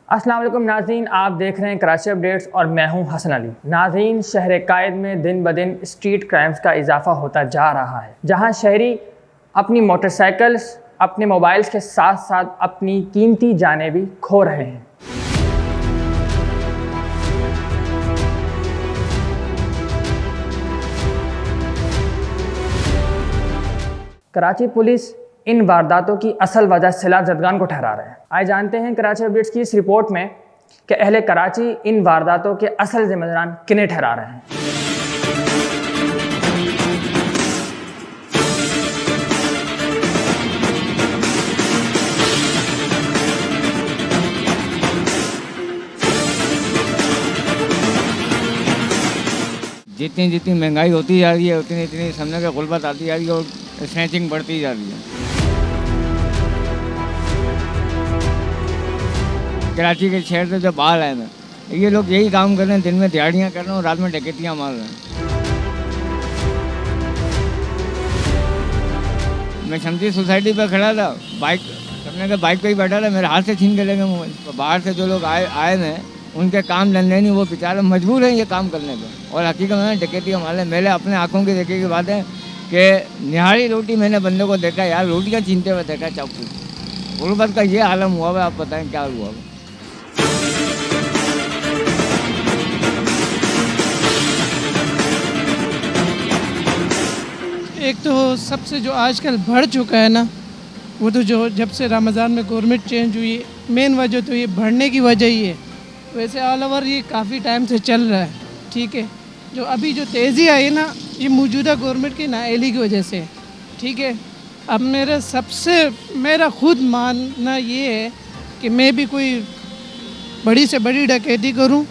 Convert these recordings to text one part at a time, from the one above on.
अस्सलाम वालेकुम नाज़रीन, आप देख रहे हैं कराची अपडेट्स और मैं हूं हसन अली। नाज़रीन, शहर कायद में दिन ब दिन स्ट्रीट क्राइम्स का इजाफा होता जा रहा है, जहां शहरी अपनी मोटरसाइकिल्स, अपने मोबाइल्स के साथ साथ अपनी कीमती जानें भी खो रहे हैं। कराची पुलिस इन वारदातों की असल वजह सैलाब ज़दगान को ठहरा रहे हैं। आइए जानते हैं कराची अपडेट्स की इस रिपोर्ट में कि अहले कराची इन वारदातों के असल जिम्मेदार किन्हें ठहरा रहे हैं। जितनी जितनी महंगाई होती जा रही है उतनी इतनी सामने की गुर्बत आती जा रही है और स्नैचिंग बढ़ती जा रही है। कराची के शहर से जो बाहर आए हैं, ये लोग यही काम कर रहे हैं, दिन में दिहाड़ियाँ कर रहे हैं और रात में डकैतियाँ मार रहे हैं। मैं शमसी सोसाइटी पर खड़ा था, बाइक सामने के बाइक पे ही बैठा था, मेरे हाथ से छीन के ले गए मोबाइल। तो बाहर से जो लोग आए हैं, उनके काम धंधे नहीं, वो बेचारे मजबूर हैं ये काम करने पर। और हकीकत में डकैतियाँ मार रहे हैं। मैंने अपने आँखों की देखी की बात है कि निहारी रोटी मैंने बंदे को देखा यार, रोटियाँ छीनते हुए देखा चाकू। गुर्बत का ये आलम हुआ है, आप बताएं क्या हुआ है। एक तो सबसे जो आजकल बढ़ चुका है ना, वो तो जो जब से रमज़ान में गवर्नमेंट चेंज हुई, मेन वजह तो ये बढ़ने की वजह ही है। वैसे ऑल ओवर ये काफ़ी टाइम से चल रहा है, ठीक है। जो अभी जो तेज़ी आई ना, ये मौजूदा गवर्नमेंट की नाअहली की वजह से, ठीक है। अब मेरा खुद मानना ये है कि मैं भी कोई बड़ी से बड़ी डकैती करूं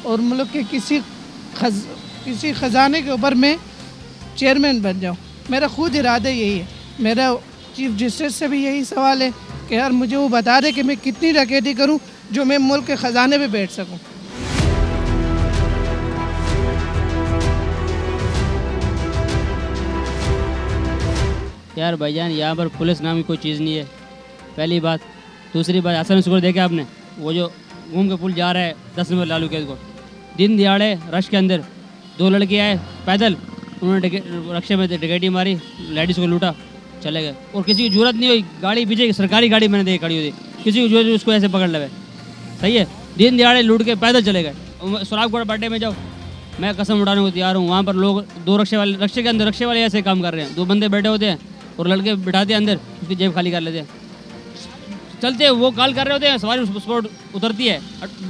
और मुल्क के किसी ख़जाने के ऊपर मैं चेयरमैन बन जाऊं। मेरा खुद इरादा यही है। मेरा चीफ जस्टिस से भी यही सवाल है कि यार मुझे वो बता दे कि मैं कितनी डकैती करूं जो मैं मुल्क के ख़जाने पे बैठ सकूं। यार भाईजान, यहाँ पर पुलिस नाम की कोई चीज़ नहीं है, पहली बात। दूसरी बात, हसन शुक्र देखे आपने, वो जो घूम के पुल जा रहा है 10 नंबर लालू के को, दिन दिहाड़े रश के अंदर 2 लड़के आए पैदल, उन्होंने रक्शे में डकैती मारी, लेडीज़ को लूटा, चले गए। और किसी की जरूरत नहीं हुई, गाड़ी पीछे सरकारी गाड़ी मैंने देखी खड़ी हुई थी, किसी की जरूरत उसको ऐसे पकड़ लगे, सही है। दिन दिहाड़े लूट के पैदल चले गए। सुरागपुर बर्थडे में जाओ, मैं कसम उठाने को तैयार हूँ, वहाँ पर लोग 2 रक्शे के अंदर, रक्शे वाले ऐसे काम कर रहे हैं। 2 बंदे बैठे होते हैं और लड़के बिठाते हैं अंदर, उसकी जेब खाली कर लेते हैं, चलते हैं। वो कॉल कर रहे होते हैं, सवारी स्पॉट उतरती है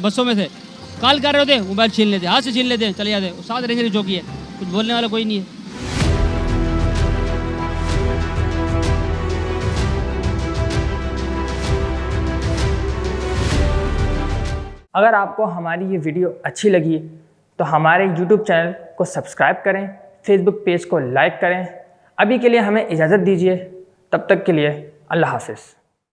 बसों में से, कॉल कर रहे होते हैं, मोबाइल छीन लेते हैं, हाथ से छीन लेते हैं, चले जाते हैं। 7 रेंजर की चौकी है, कुछ बोलने वाला कोई नहीं है। अगर आपको हमारी ये वीडियो अच्छी लगी तो हमारे YouTube चैनल को सब्सक्राइब करें, फेसबुक पेज को लाइक करें। अभी के लिए हमें इजाज़त दीजिए, तब तक के लिए अल्लाह हाफ़िज़।